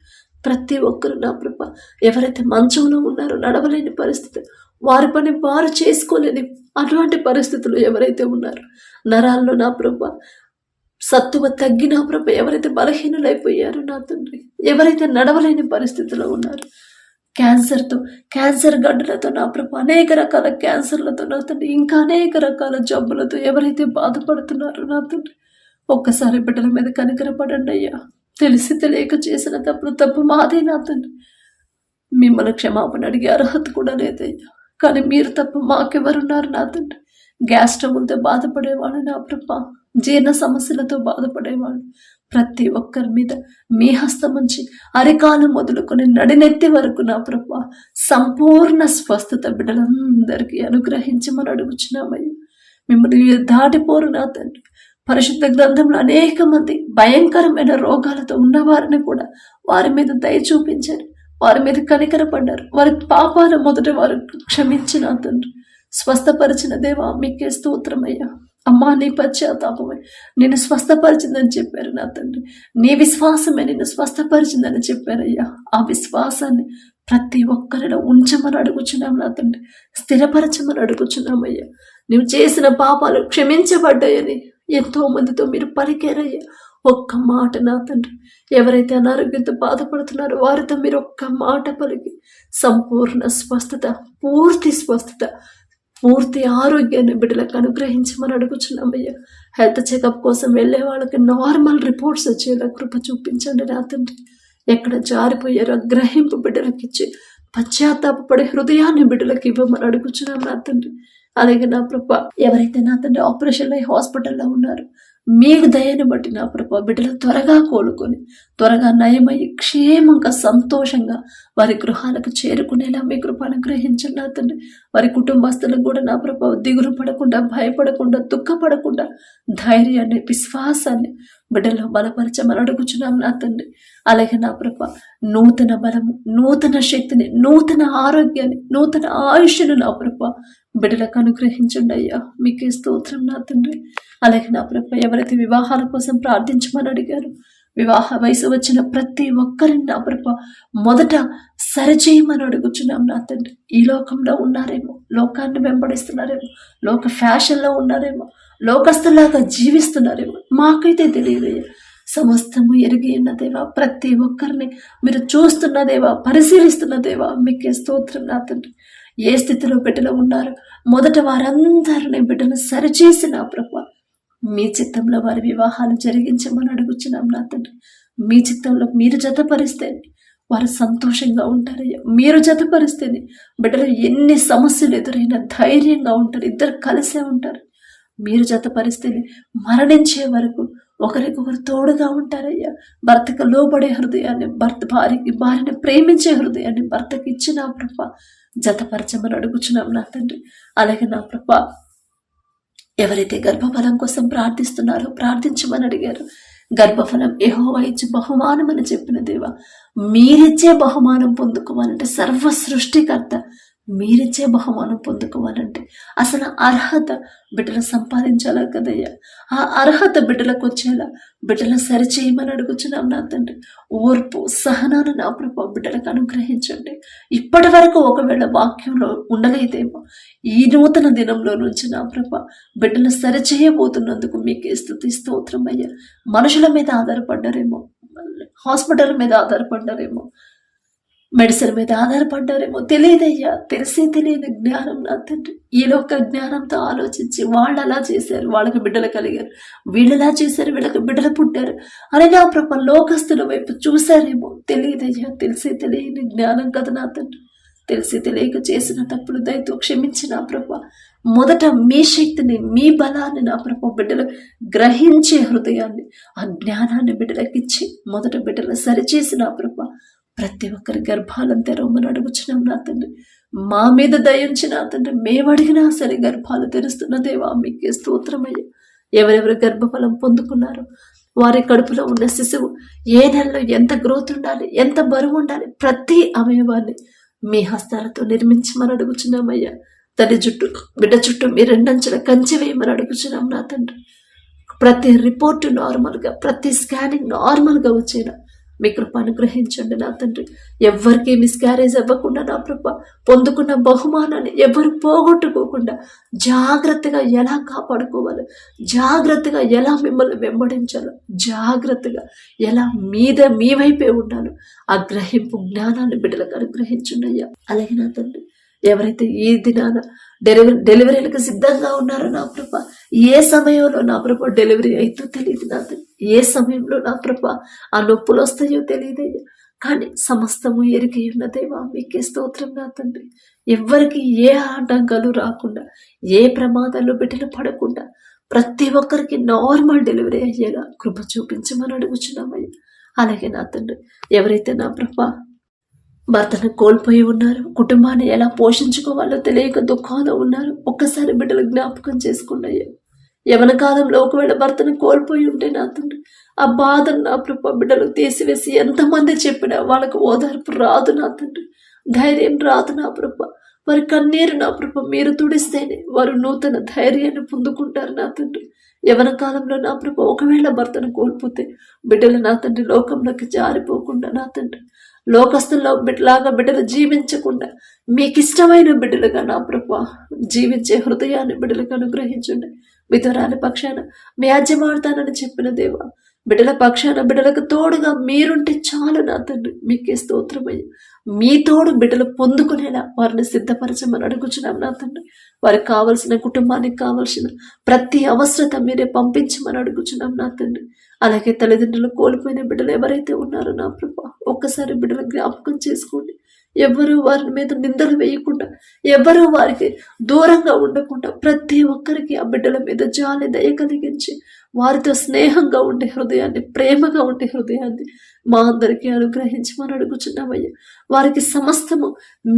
ప్రతి ఒక్కరు నా ప్రభ ఎవరైతే మంచంలో ఉన్నారో, నడవలేని పరిస్థితి, వారి పని వారు చేసుకోలేని అటువంటి పరిస్థితులు ఎవరైతే ఉన్నారో, నరాల్లో నా ప్రభ సత్తువ తగ్గి నా ప్రభ ఎవరైతే బలహీనులైపోయారో నా తండ్రి, ఎవరైతే నడవలేని పరిస్థితిలో ఉన్నారో, క్యాన్సర్ గడ్డలతో నా ప్రభు, అనేక రకాల క్యాన్సర్లతో నా తండ్రి, ఇంకా అనేక రకాల జబ్బులతో ఎవరైతే బాధపడుతున్నారో నా తండ్రి, ఒక్కసారి బిడ్డల మీద కనికరపడండి అయ్యా. తెలిసి తెలియక చేసిన తప్పు మాదే నా తండ్రి. మిమ్మల్ని క్షమాపణ అడిగే అర్హత కూడా లేదయ్యా, కానీ మీరు తప్ప మాకెవరున్నారు నా తండ్రి. గ్యాస్ ట్రబుల్తో బాధపడేవాళ్ళు నా ప్రభ, జీర్ణ సమస్యలతో బాధపడేవాళ్ళు, ప్రతి ఒక్కరి మీద మీ హస్తం ఉంచి అరికాలు మొదలుకొని నడినెత్తి వరకు నా ప్రభా సంపూర్ణ స్వస్థత బిడ్డలందరికీ అనుగ్రహించమని అడుగుచున్నామయ్యా. మిమ్మల్ని దాటిపోరు నా తండ్రి. పరిశుద్ధ గ్రంథంలో అనేక మంది భయంకరమైన రోగాలతో ఉన్నవారిని కూడా వారి మీద దయ చూపించారు, వారి మీద కనికరపడ్డారు, వారి పాపాల మొదట వారు క్షమించిన తండ్రి, స్వస్థపరిచిన దేవా మీకే స్తోత్రమయ్యా. అమ్మా నీ పశ్చాత్తాపమే నేను స్వస్థపరిచిందని చెప్పారు నా తండ్రి, నీ విశ్వాసమే నేను స్వస్థపరిచిందని చెప్పారయ్యా. ఆ విశ్వాసాన్ని ప్రతి ఒక్కరిలో ఉంచమని అడుగుచున్నాం నా తండ్రి, స్థిరపరచమని అడుగుచున్నామయ్యా. నువ్వు చేసిన పాపాలు క్షమించబడ్డాయని ఎంతో మందితో మీరు పలికారయ్యా. ఒక్క మాట నా తండ్రి, ఎవరైతే అనారోగ్యంతో బాధపడుతున్నారో వారితో మీరు ఒక్క మాట పలికి సంపూర్ణ స్వస్థత, పూర్తి స్వస్థత, పూర్తి ఆరోగ్యాన్ని బిడ్డలకు అనుగ్రహించమని అడుగుచున్నామయ్యా. హెల్త్ చెకప్ కోసం వెళ్ళే వాళ్ళకి నార్మల్ రిపోర్ట్స్ వచ్చేలా కృప చూపించండి నా తండ్రి. ఎక్కడ జారిపోయారో గ్రహింపు బిడ్డలకు ఇచ్చి పశ్చాత్తాపపడే హృదయాన్ని బిడ్డలకు ఇవ్వమని అడుగుచున్నాం నా తండ్రి. అలాగే నా ప్రభ ఎవరైతే నా తండ్రి ఆపరేషన్లో హాస్పిటల్లో ఉన్నారో మీకు దయని బట్టి నా ప్రభా బిడ్డలు త్వరగా కోలుకొని త్వరగా నయమయ్యి క్షేమంగా సంతోషంగా వారి గృహాలకు చేరుకునేలా మీ కృప అనుగ్రహించండి నా తండ్రి. వారి కుటుంబస్తులకు కూడా నా ప్రభా దిగులు పడకుండా, భయపడకుండా, దుఃఖపడకుండా ధైర్యాన్ని, విశ్వాసాన్ని బిడ్డలో బలపరచమని అడుగుచున్నాం నా తండ్రి. అలాగే నా ప్రభా నూతన బలము, నూతన శక్తిని, నూతన ఆరోగ్యాన్ని, నూతన ఆయుష్ను నా ప్రభా బిడ్డలకు అనుగ్రహించండి అయ్యా. మీకే స్తోత్రం నా తండ్రి. అలాగే నా ప్రభా ఎవరైతే వివాహాల కోసం ప్రార్థించమని అడిగారు, వివాహ వయసు వచ్చిన ప్రతి ఒక్కరిని నా ప్రభా మొదట సరిచేయమని అడుగుచున్నాం నా తండ్రి. ఈ లోకంలో ఉన్నారేమో, లోకాన్ని వెంబడిస్తున్నారేమో, లోక ఫ్యాషన్లో ఉన్నారేమో, లోకస్తులాగా జీవిస్తున్నారేమో, మాకైతే తెలియదయ్యా. సమస్తము ఎరిగి ఉన్న దేవా, ప్రతి ఒక్కరిని మీరు చూస్తున్న దేవా, పరిశీలిస్తున్న దేవా, మీకే స్తోత్రం నా తండ్రి. ఏ స్థితిలో బిడ్డలు ఉన్నారు మొదట వారందరినీ బిడ్డలు సరిచేసి నా ప్రభా మీ చిత్తంలో వారి వివాహాలు జరిగించమని అడుగుచున్నాం నా తండ్రి. మీ చిత్తంలో మీరు జతపరిస్తేనే వారు సంతోషంగా ఉంటారయ్యా. మీరు జతపరిస్తేనే బిడ్డలు ఎన్ని సమస్యలు ఎదురైనా ధైర్యంగా ఉంటారు, ఇద్దరు కలిసే ఉంటారు. మీరు జతపరిస్తేనే మరణించే వరకు ఒకరికొకరు తోడుగా ఉంటారయ్యా. భర్తకు లోబడే హృదయాన్ని, భార్యని ప్రేమించే హృదయాన్ని భర్తకి ఇచ్చిన ప్రభా జతపరచమని అడుగుచున్నాం నా తండ్రి. అలాగే నా ప్రభా ఎవరైతే గర్భఫలం కోసం ప్రార్థిస్తున్నారో ప్రార్థించమని అడిగారు, గర్భఫలం యెహోవా ఇచ్చే బహుమానం అని చెప్పిన దేవా, మీరిచ్చే బహుమానం పొందుకోవాలంటే సర్వ సృష్టికర్త మీరిచ్చే బహుమానం పొందుకోవాలంటే అసలు అర్హత బిడ్డలు సంపాదించాలా కదయ్యా. ఆ అర్హత బిడ్డలకు వచ్చేలా బిడ్డలు సరిచేయమని అడుగుచున్నాం నా తండ్రి. ఓర్పు, సహనాన్ని నా ప్రభా బిడ్డలకు అనుగ్రహించండి. ఇప్పటి వరకు ఒకవేళ వాక్యంలో ఉండలేదేమో, ఈ నూతన దినంలో నుంచి నా ప్రభా బిడ్డలు సరిచేయబోతున్నందుకు మీకే స్తుతి స్తోత్రం అయ్యా. మనుషుల మీద ఆధారపడ్డారేమో, హాస్పిటల్ మీద ఆధారపడ్డారేమో, మెడిసిన్ మీద ఆధారపడ్డారేమో, తెలియదయ్యా. తెలియని జ్ఞానం నా తండ్రి. ఈ లోక జ్ఞానంతో ఆలోచించి వాళ్ళు అలా చేశారు, వాళ్ళకి బిడ్డలు కలిగారు, వీళ్ళు ఎలా చేశారు, వీళ్ళకి బిడ్డలు పుట్టారు అని నా ప్రభ లోకస్తుల వైపు చూశారేమో, తెలియదయ్యా. తెలియని జ్ఞానం కదా నా తండ్రి. తెలియక చేసిన తప్పులు దయతో క్షమించిన ప్రభ మొదట మీ శక్తిని, మీ బలాన్ని నా ప్రభ బిడ్డలు గ్రహించే హృదయాన్ని, ఆ జ్ఞానాన్ని బిడ్డలకు ఇచ్చి మొదట బిడ్డలు సరిచేసిన ప్రభ ప్రతి ఒక్కరి గర్భాలను తెరవమని అడుగుచున్నాం నా తండ్రి. మా మీద దయించి నా తండ్రి మేము అడిగినా సరే గర్భాలు తెరుస్తున్న దేవా మీకే స్తోత్రమయ్యా. ఎవరెవరు గర్భఫలం పొందుకున్నారో వారి కడుపులో ఉన్న శిశువు ఏ నెలలో ఎంత గ్రోత్ ఉండాలి, ఎంత బరువు ఉండాలి, ప్రతి అవయవాన్ని మీ హస్తాలతో నిర్మించమని అడుగుచున్నామయ్యా. తల్లి చుట్టూ బిడ్డ చుట్టూ మీ రెండంచెల కంచె వేయమని అడుగుచున్నాం నా తండ్రి. ప్రతి రిపోర్టు నార్మల్గా, ప్రతి స్కానింగ్ నార్మల్గా వచ్చేలా మీ కృప అనుగ్రహించండి నా తండ్రి. ఎవ్వరికి మిస్క్యారేజ్ అవ్వకుండా నా కృప, పొందుకున్న బహుమానాన్ని ఎవరు పోగొట్టుకోకుండా జాగ్రత్తగా ఎలా కాపాడుకోవాలో, జాగ్రత్తగా ఎలా మిమ్మల్ని వెంబడించాలో, జాగ్రత్తగా ఎలా మీ వైపే ఉండాలో ఆ గ్రహింపు జ్ఞానాన్ని బిడ్డలకు అనుగ్రహించండి అయ్యా. అలాగే నా తండ్రి, ఎవరైతే ఈ దినాన డెలివరీలకు సిద్ధంగా ఉన్నారో నా ప్రభ, ఏ సమయంలో నా ప్రభ డెలివరీ అయితే తెలియదు నా తండ్రి, ఏ సమయంలో నా ప్రభ ఆ నొప్పులు వస్తాయో తెలియదయ్యా. కానీ సమస్తము ఎరిగి ఉన్న దేవా మీకే స్తోత్రం నా తండ్రి. ఎవ్వరికి ఏ ఆటంకాలు రాకుండా, ఏ ప్రమాదాల్లో బిడ్డలు పడకుండా ప్రతి ఒక్కరికి నార్మల్ డెలివరీ అయ్యేలా కృప చూపించమని అడుగుచున్నామయ్యా. అలాగే నా తండ్రి, ఎవరైతే నా ప్రభ భర్తను కోల్పోయి ఉన్నారు, కుటుంబాన్ని ఎలా పోషించుకోవాలో తెలియక దుఃఖంలో ఉన్నారు, ఒక్కసారి బిడ్డలు జ్ఞాపకం చేసుకున్నాయ్యా. యవన కాలంలో ఒకవేళ భర్తను కోల్పోయి ఉంటే నా తండ్రి ఆ బాధను నా ప్రభ బిడ్డలు తీసివేసి ఎంతమంది చెప్పినా వాళ్ళకు ఓదార్పు రాదు నా తండ్రి, ధైర్యం రాదు నా ప్రభ. వారి కన్నీరు నా ప్రభ మీరు తుడిస్తేనే వారు నూతన ధైర్యాన్ని పొందుకుంటారు నా తండ్రి. యవన కాలంలో నా ప్రభ ఒకవేళ భర్తను కోల్పోతే బిడ్డలు నా తండ్రి లోకంలోకి జారిపోకుండా నా తండ్రి, లోకస్తుల్లో బిడ్డలాగా బిడ్డలు జీవించకుండా మీకు ఇష్టమైన బిడ్డలుగా నా ప్రభా జీవించే హృదయాన్ని బిడ్డలకు అనుగ్రహించండి. విధురాలి పక్షాన మీ యాజ్యమాడతానని చెప్పిన దేవా, బిడ్డల పక్షాన బిడ్డలకు తోడుగా మీరుంటే చాలు నా తండ్రి. మీకే స్తోత్రమయ్య. మీ తోడు బిడ్డలు పొందుకునేలా వారిని సిద్ధపరచమని అడుగుచున్నాం నా తండ్రి. వారికి కావలసిన, కుటుంబానికి కావలసిన ప్రతి అవసరత మీరే పంపించమని అడుగుచున్నాం నా తండ్రి. అలాగే తల్లిదండ్రులు కోల్పోయిన బిడ్డలు ఎవరైతే ఉన్నారో నా ప్రభా, ఒక్కసారి బిడ్డల జ్ఞాపకం చేసుకోండి. ఎవరు వారి మీద నిందలు వేయకుండా, ఎవరు వారికి దూరంగా ఉండకుండా ప్రతి ఒక్కరికి ఆ బిడ్డల మీద జాలి దయ కలిగించి వారితో స్నేహంగా ఉండే హృదయాన్ని, ప్రేమగా ఉండే హృదయాన్ని మా అందరికీ అనుగ్రహించమని అడుగుచున్నామయ్యా. వారికి సమస్తము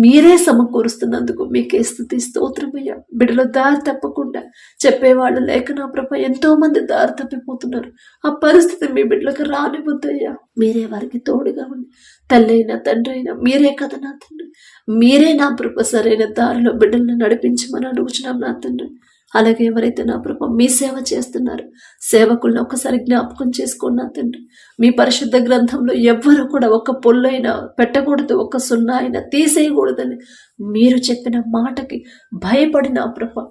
మీరే సమకూరుస్తున్నందుకు మీకే స్తుతి స్తోత్రమయ్యా. బిడ్డలు దారి తప్పకుండా చెప్పేవాళ్ళు లేక నా ప్రభ ఎంతో మంది దారి తప్పిపోతున్నారు. ఆ పరిస్థితి మీ బిడ్డలకు రానివద్దయ్యా. మీరే వారికి తోడుగా ఉండి, తల్లి అయినా తండ్రి అయినా మీరే కదా నా తండ్రి. మీరే నా ప్రభ సరైన దారిలో బిడ్డలను నడిపించమని అడుగుచున్నాం నా తండ్రి. అలాగే ఎవరైతే నా ప్రభ మీ సేవ చేస్తున్నారు, సేవకులను ఒకసారి జ్ఞాపకం చేసుకోండి నా తండ్రి. మీ పరిశుద్ధ గ్రంథంలో ఎవ్వరు కూడా ఒక పొల్లైనా పెట్టకూడదు, ఒక సున్నా అయినా తీసేయకూడదని మీరు చెప్పిన మాటకి భయపడి నా ప్రభ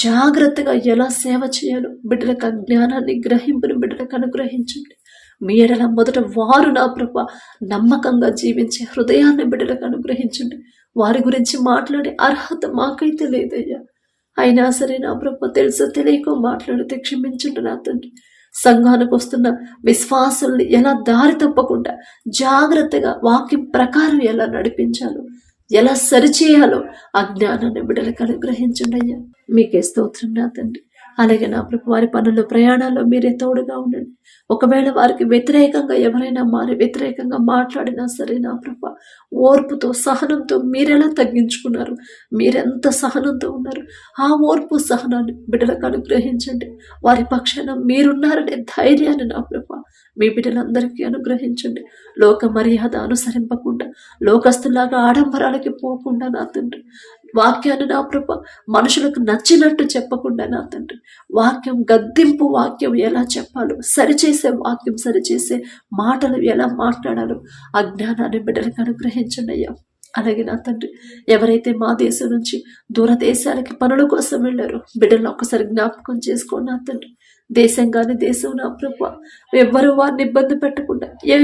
జాగ్రత్తగా ఎలా సేవ చేయాలో బిడ్డలకు జ్ఞానాన్ని, గ్రహింపుని బిడ్డలకు అనుగ్రహించండి. మీ ఎడల మొదట వారు నా ప్రభ నమ్మకంగా జీవించే హృదయాన్ని బిడ్డలకు అనుగ్రహించండి. వారి గురించి మాట్లాడే అర్హత మాకైతే లేదయ్యా. అయినా సరే నా ప్రభ తెలుసో తెలియకో మాట్లాడితే క్షమించండి నా తండ్రి. సంఘానికి వస్తున్న విశ్వాసుల్ని ఎలా దారి తప్పకుండా జాగ్రత్తగా వాక్యం ప్రకారం ఎలా నడిపించాలో, ఎలా సరిచేయాలో ఆ జ్ఞానాన్ని బిడ్డలకు అనుగ్రహించండి అయ్యా. మీకే స్తోత్రం నా తండ్రి. అలాగే నా ప్రభు వారి పనుల్లో, ప్రయాణాల్లో మీరే తోడుగా ఉండండి. ఒకవేళ వారికి వ్యతిరేకంగా ఎవరైనా వ్యతిరేకంగా మాట్లాడినా సరే నా ప్రభు ఓర్పుతో, సహనంతో మీరెలా తగ్గించుకున్నారు, మీరెంత సహనంతో ఉన్నారు, ఆ ఓర్పు సహనాన్ని బిడ్డలకు అనుగ్రహించండి. వారి పక్షాన మీరున్నారనే ధైర్యాన్ని నా ప్రభు మీ బిడ్డలందరికీ అనుగ్రహించండి. లోక మర్యాద అనుసరింపకుండా, లోకస్తులాగా ఆడంబరాలకి పోకుండా నా తండ్రి, వాక్యాన్ని నా ప్రభ మనుషులకు నచ్చినట్టు చెప్పకుండా నా తండ్రి, వాక్యం గద్దింపు వాక్యం ఎలా చెప్పాలో, సరిచేసే వాక్యం, సరిచేసే మాటలు ఎలా మాట్లాడాలో ఆ జ్ఞానాన్ని బిడ్డలకు అనుగ్రహించండి అయ్యా. అలాగే నా తండ్రి, ఎవరైతే మా దేశం నుంచి దూర దేశాలకి పనుల కోసం వెళ్ళారో బిడ్డలను ఒక్కసారి జ్ఞాపకం చేసుకోండి నా తండ్రి. దేశం కానీ దేశం నా ప్రభ ఎవ్వరూ వారిని ఇబ్బంది పెట్టకుండా, ఏ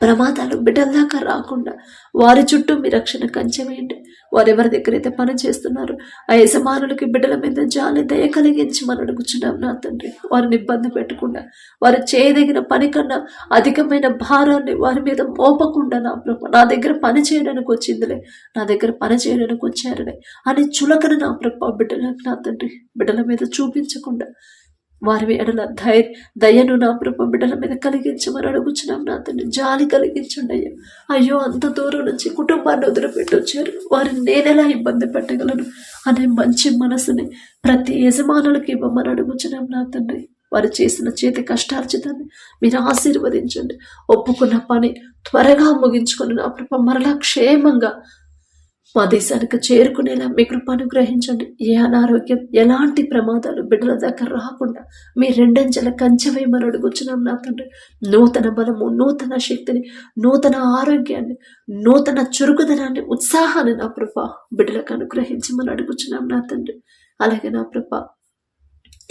ప్రమాదాలు బిడ్డల దాకా రాకుండా వారి చుట్టూ మీ రక్షణ కంచె వేయండి. వారు ఎవరి దగ్గర అయితే పని చేస్తున్నారు ఆ యజమానులకి బిడ్డల మీద జాలి దయ కలిగించి మనం అడుగుచున్నాం నా తండ్రి. వారిని ఇబ్బంది పెట్టకుండా, వారు చేయదగిన పని కన్నా అధికమైన భారాన్ని వారి మీద మోపకుండా నా ప్రభు, నా దగ్గర పని చేయడానికి వచ్చిందిలే, నా దగ్గర పని చేయడానికి వచ్చారులే అని చులకన నా ప్రభు బిడ్డలకు నా తండ్రి బిడ్డల మీద చూపించకుండా వారి ఎడల దయను నా ప్రభ బిడ్డల మీద కలిగించమని అడుగుచున్నాం నా తండ్రి. జాలి కలిగించండి అయ్యా. అయ్యో అంత దూరం నుంచి కుటుంబాన్ని వదిలిపెట్టి వచ్చారు, వారిని నేనెలా ఇబ్బంది పెట్టగలను అనే మంచి మనసుని ప్రతి యజమానులకి ఇవ్వమని అడుగుచున్నాం నా తండ్రి. వారు చేసిన చేతి కష్టార్జితాన్ని మీరు ఆశీర్వదించండి. ఒప్పుకున్న పని త్వరగా ముగించుకొని నా ప్రభ మరలా క్షేమంగా మా దేశానికి చేరుకునేలా మీ కృప అనుగ్రహించండి. ఏ అనారోగ్యం ఎలాంటి ప్రమాదాలు బిడ్డల దగ్గర రాకుండా మీ రెండంచెల కంచె వేయమని అడుగుచున్నాం నా తండ్రి. నూతన బలము, నూతన శక్తిని, నూతన ఆరోగ్యాన్ని, నూతన చురుకుదనాన్ని, ఉత్సాహాన్ని నా ప్రభ బిడ్డలకు అనుగ్రహించమని అడుగుచున్నాం నా తండ్రి. అలాగే నా ప్రభ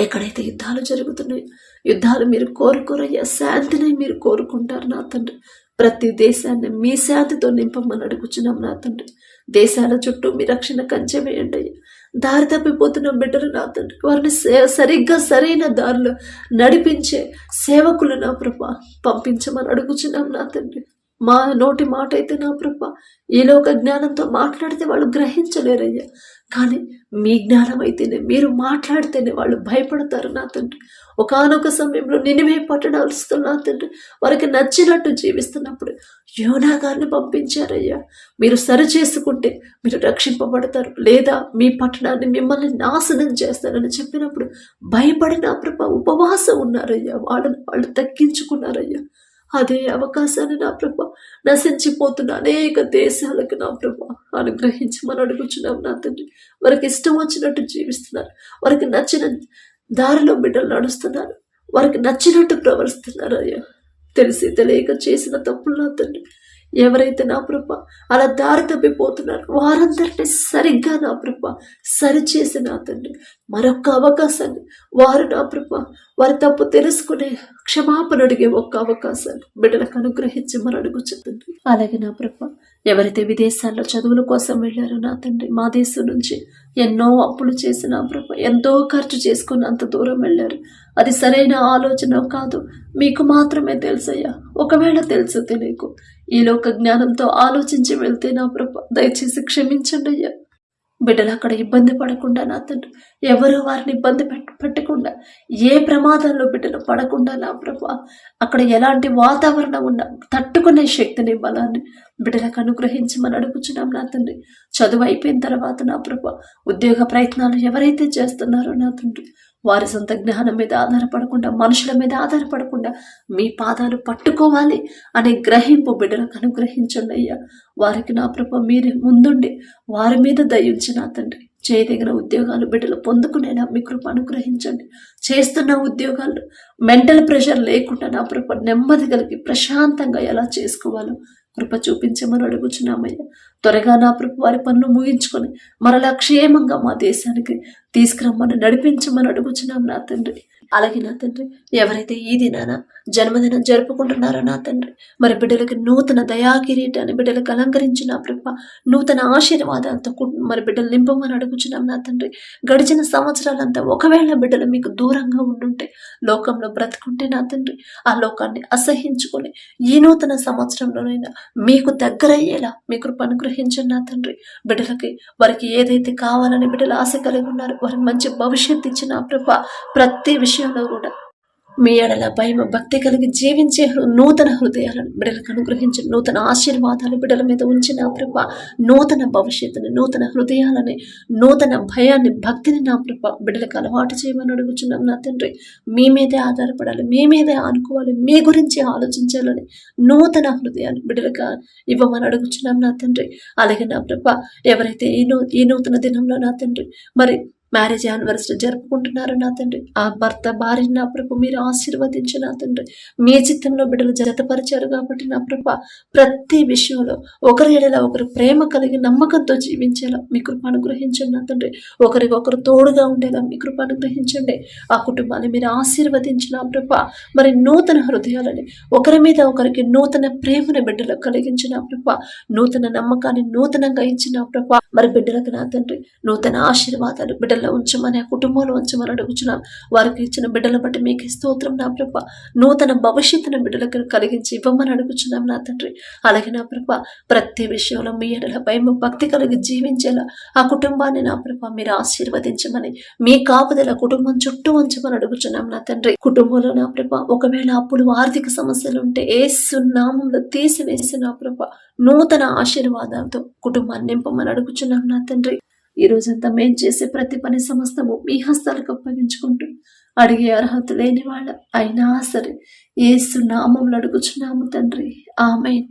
ఎక్కడైతే యుద్ధాలు జరుగుతున్నాయో యుద్ధాలు మీరు కోరుకోరయ్యా, శాంతిని మీరు కోరుకుంటారు నా తండ్రి. ప్రతి దేశాన్ని మీ శాంతితో నింపమని అడుగుచున్నాం నా తండ్రి. దేశాల చుట్టూ మీ రక్షణ కంచె వేయండి అయ్యా. దారి తప్పిపోతున్న బిడ్డలు నా తండ్రి, వారిని సరిగ్గా సరైన దారిలో నడిపించే సేవకులు నా ప్రభ పంపించమని అడుగుచున్నాం నా తండ్రి. మా నోటి మాట అయితే నా ప్రభ ఈ లోక జ్ఞానంతో మాట్లాడితే వాళ్ళు గ్రహించలేరయ్యా, కానీ మీ జ్ఞానం అయితేనే, మీరు మాట్లాడితేనే వాళ్ళు భయపడతారు నా తండ్రి. ఒకానొక సమయంలో నినివే పట్టణాలు నా తండ్రి వారికి నచ్చినట్టు జీవిస్తున్నప్పుడు యోనా గారిని పంపించారయ్యా. మీరు సరి చేసుకుంటే మీరు రక్షింపబడతారు, లేదా మీ పట్టణాన్ని మిమ్మల్ని నాశనం చేస్తారని చెప్పినప్పుడు భయపడి నా ప్రభ ఉపవాసం ఉన్నారయ్యా. వాళ్ళు తగ్గించుకున్నారయ్యా. అదే అవకాశాన్ని నా ప్రభ నశించిపోతున్న అనేక దేశాలకు నా ప్రభ అనుగ్రహించమని అడుగుచున్నాం నా తండ్రి. వారికి ఇష్టం వచ్చినట్టు జీవిస్తున్నారు, వారికి నచ్చిన దారిలో బిడ్డలు నడుస్తున్నారు, వారికి నచ్చినట్టు ప్రవర్తిస్తున్నారు అయ్యా. తెలిసి తెలియక చేసిన తప్పులు నా తండ్రి ఎవరైతే నా ప్రభ అలా దారి తప్పిపోతున్నారు వారందరినీ సరిగ్గా నా ప్రభ సరిచేసి నా తండ్రి మరొక్క అవకాశాన్ని వారు నా ప్రభ వారి తప్పు తెలుసుకునే క్షమాపణ అడిగే ఒక్క అవకాశాన్ని బిడ్డలకు అనుగ్రహించమని అడుగుచుంది. అలాగే నా ప్రభ ఎవరైతే విదేశాల్లో చదువుల కోసం వెళ్ళారో నా తండ్రి, మా దేశం నుంచి ఎన్నో అప్పులు చేసి నా ప్రభ ఎంతో ఖర్చు చేసుకుని అంత దూరం వెళ్ళారు. అది సరైన ఆలోచన కాదు, మీకు మాత్రమే తెలుసయ్యా. ఒకవేళ తెలుసు తెలియకు ఈ లోక జ్ఞానంతో ఆలోచించి వెళ్తే నా ప్రభ దయచేసి క్షమించండి అయ్యా. బిడ్డలు అక్కడ ఇబ్బంది పడకుండా నా తండ్రి, ఎవరు వారిని ఇబ్బంది పెట్టకుండా, ఏ ప్రమాదంలో బిడ్డలు పడకుండా నా ప్రభ అక్కడ ఎలాంటి వాతావరణం ఉన్నా తట్టుకునే శక్తిని, బలాన్ని బిడ్డలకు అనుగ్రహించమని అడుగుచున్నాం నా తండ్రి. చదువు అయిపోయిన తర్వాత నా ప్రభ ఉద్యోగ ప్రయత్నాలు ఎవరైతే చేస్తున్నారో నా తండ్రి వారి సొంత జ్ఞానం మీద ఆధారపడకుండా, మనుషుల మీద ఆధారపడకుండా మీ పాదాలు పట్టుకోవాలి అనే గ్రహింపు బిడ్డలకు అనుగ్రహించండి అయ్యా. వారికి నా ప్రభ మీరే ముందుండి వారి మీద దయించి నా తండ్రి చేయదగిన ఉద్యోగాలు బిడ్డలు పొందుకునేలా మీ కృప అనుగ్రహించండి. చేస్తున్న ఉద్యోగాలు మెంటల్ ప్రెషర్ లేకుండా నా ప్రభ నెమ్మది కలిగి ప్రశాంతంగా ఎలా చేసుకోవాలో కృప చూపించమని అడుగుచున్నామయ్యా. త్వరగా నా ప్రభు వారి పనులు ముగించుకొని మరలా క్షేమంగా మా దేశానికి తీసుకురమ్మని నడిపించమని అడుగుచున్నాం నా తండ్రి. అలాగే నా తండ్రి ఎవరైతే ఈ దినాన జన్మదినం జరుపుకుంటున్నారో నా తండ్రి మరి బిడ్డలకి నూతన దయా కిరీటాన్ని బిడ్డలకు అలంకరించిన ప్రభ నూతన ఆశీర్వాదాలతో మరి బిడ్డలు నింపమని అడుగుచున్నాం నా తండ్రి. గడిచిన సంవత్సరాలంతా ఒకవేళ బిడ్డలు మీకు దూరంగా ఉండుంటే, లోకంలో బ్రతుకుంటే నా తండ్రి ఆ లోకాన్ని అసహించుకొని ఈ నూతన సంవత్సరంలోనైనా మీకు దగ్గరయ్యేలా మీ కృప అనుగ్రహించండి నా తండ్రి. బిడ్డలకి వారికి ఏదైతే కావాలని బిడ్డలు ఆశ కలిగి ఉన్నారు, వారికి మంచి భవిష్యత్తు ఇచ్చిన ప్రభ ప్రతి విషయంలో కూడా మీ ఎడల భయం భక్తి కలిగి జీవించే నూతన హృదయాలను బిడ్డలకు అనుగ్రహించి నూతన ఆశీర్వాదాలు బిడ్డల మీద ఉంచిన ప్రభ నూతన భవిష్యత్తుని, నూతన హృదయాలని, నూతన భయాన్ని, భక్తిని నా ప్రభ బిడ్డలకు అలవాటు చేయమని అడుగుచున్నాం నా తండ్రి. మీ మీదే ఆధారపడాలి, మీ మీదే ఆనుకోవాలి, మీ గురించి ఆలోచించాలని నూతన హృదయాన్ని బిడ్డలకు ఇవ్వమని అడుగుచున్నాం నా తండ్రి. అలాగే నా ప్రభ ఎవరైతే ఈ నూతన దినంలో నా తండ్రి మరి మ్యారేజ్ యానివర్సరీ జరుపుకుంటున్నారు నా తండ్రి, ఆ భర్త భార్యని నా ప్రభు మీరు ఆశీర్వదించు నా తండ్రి. మీ చిత్తంలో బిడ్డలు జతపరిచారు కాబట్టి నా ప్రభ ప్రతి విషయంలో ఒకరి ఎడల ఒకరు ప్రేమ కలిగి నమ్మకంతో జీవించేలా మీ కృప అనుగ్రహించండి నా తండ్రి. ఒకరికొకరు తోడుగా ఉండేలా మీ కృప అనుగ్రహించండి. ఆ కుటుంబాన్ని మీరు ఆశీర్వదించిన ప్రభ మరి నూతన హృదయాలని, ఒకరి మీద ఒకరికి నూతన ప్రేమను బిడ్డలకు కలిగించిన ప్రభ, నూతన నమ్మకాన్ని నూతనంగా ఇచ్చిన ప్రభ మరి బిడ్డలకు నా తండ్రి నూతన ఆశీర్వాదాలు బిడ్డల బిడ్డలలో ఉంచమని, ఆ కుటుంబంలో ఉంచమని అడుగుచున్నాం. వారికి ఇచ్చిన బిడ్డలను బట్టి మీకు స్తోత్రం నా ప్రభ. నూతన భవిష్యత్తును బిడ్డలకు కలిగించి ఇవ్వమని అడుగుచున్నాం నా తండ్రి. అలాగే నా ప్రభ, ప్రతి విషయంలో మీ ఎడల భయం భక్తి కలిగి జీవించేలా ఆ కుటుంబాన్ని నా ప్రభ మీరు ఆశీర్వదించమని, మీ కాపుదల కుటుంబం చుట్టూ ఉంచమని అడుగుచున్నాం నా తండ్రి. కుటుంబంలో నా ప్రభ ఒకవేళ అప్పులు ఆర్థిక సమస్యలు ఉంటే యేసు నామములో తీసివేసి నా ప్రభ నూతన ఆశీర్వాదాలతో కుటుంబాన్ని నింపమని అడుగుచున్నాం నా తండ్రి. ఈ రోజంతా మేం చేసే ప్రతి పని సమస్తము మీ హస్తాలకు అప్పగించుకుంటూ, అడిగే అర్హత లేని వాళ్ళ అయినా సరే యేసు నామములో అడుగుచున్నాము తండ్రి. ఆమేన్.